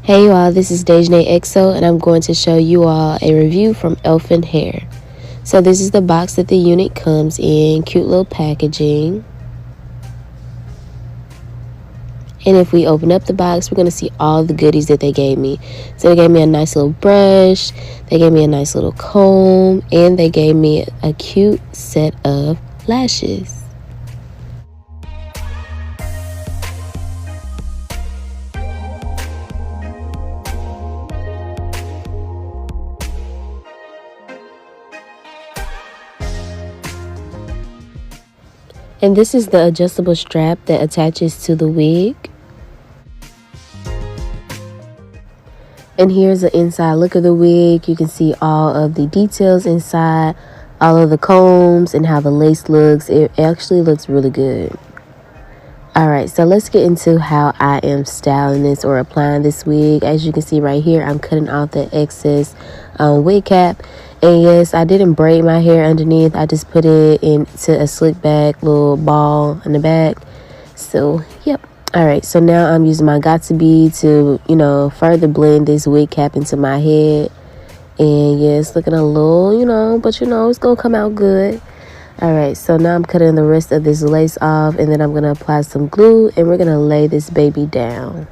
Hey you all, this is Dejanae EXO and I'm going to show you all a review from Elfin hair. So this is the box that the unit comes in, cute little packaging. And if we open up the box, we're going to see all the goodies that they gave me. So they gave me a nice little brush, they gave me a nice little comb, and they gave me a cute set of lashes. And this is the adjustable strap that attaches to the wig. And here's the inside look of the wig. You can see all of the details inside, all of the combs, and how the lace looks. It actually looks really good. Alright, so let's get into how I am styling this or applying this wig. As you can see right here, I'm cutting off the excess wig cap. And yes, I didn't braid my hair underneath. I just put it into a slick back little ball in the back. So, yep. Alright, so now I'm using my Got2b to, further blend this wig cap into my head. And yeah, it's looking a little, but it's going to come out good. Alright, so now I'm cutting the rest of this lace off, and then I'm going to apply some glue, and we're going to lay this baby down.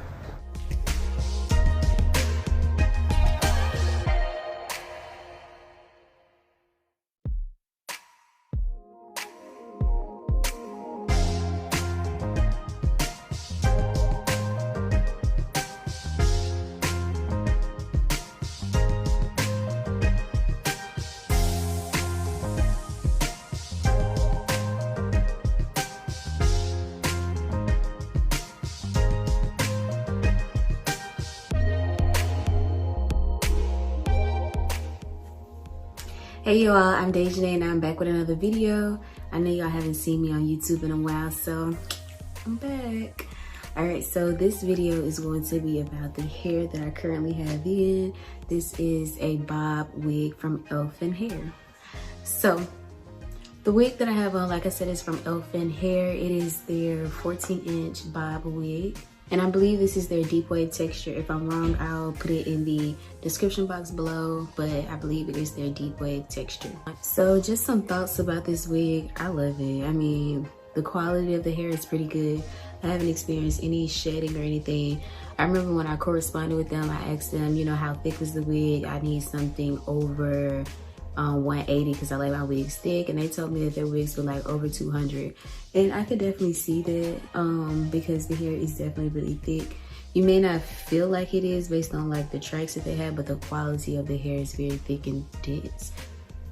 Hey y'all, I'm Dejanae and I'm back with another video. I know y'all haven't seen me on YouTube in a while, so I'm back. Alright, so this video is going to be about the hair that I currently have in. This is a bob wig from Elfin hair. So the wig that I have on, like I said, is from Elfin hair. It is their 14-inch bob wig. And I believe this is their deep wave texture. If I'm wrong, I'll put it in the description box below, but I believe it is their deep wave texture. So just some thoughts about this wig. I love it. I mean, the quality of the hair is pretty good. I haven't experienced any shedding or anything. I remember when I corresponded with them, I asked them, how thick was the wig? I need something over 180 because I like my wigs thick, and they told me that their wigs were like over 200, and I could definitely see that because the hair is definitely really thick. You may not feel like it is based on like the tracks that they have, but the quality of the hair is very thick and dense.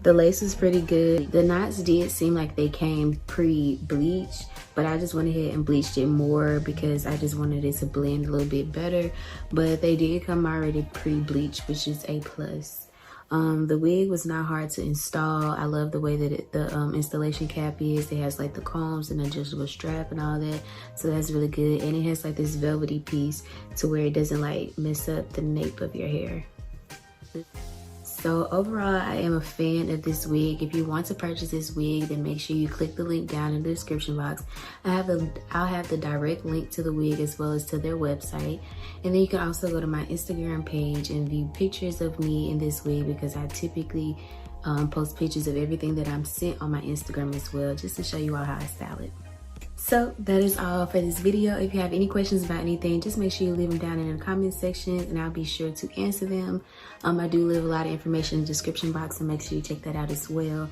The lace was pretty good. The knots did seem like they came pre-bleached, but I just went ahead and bleached it more because I just wanted it to blend a little bit better. But they did come already pre-bleached, which is a plus. The wig was not hard to install. I love the way that the installation cap is. It has like the combs and adjustable strap and all that, so that's really good. And it has like this velvety piece to where it doesn't like mess up the nape of your hair. So overall, I am a fan of this wig. If you want to purchase this wig, then make sure you click the link down in the description box. I'll have the direct link to the wig as well as to their website. And then you can also go to my Instagram page and view pictures of me in this wig, because I typically post pictures of everything that I'm sent on my Instagram as well, just to show you all how I style it. So that is all for this video. If you have any questions about anything, just make sure you leave them down in the comment section and I'll be sure to answer them. I do leave a lot of information in the description box, so make sure you check that out as well.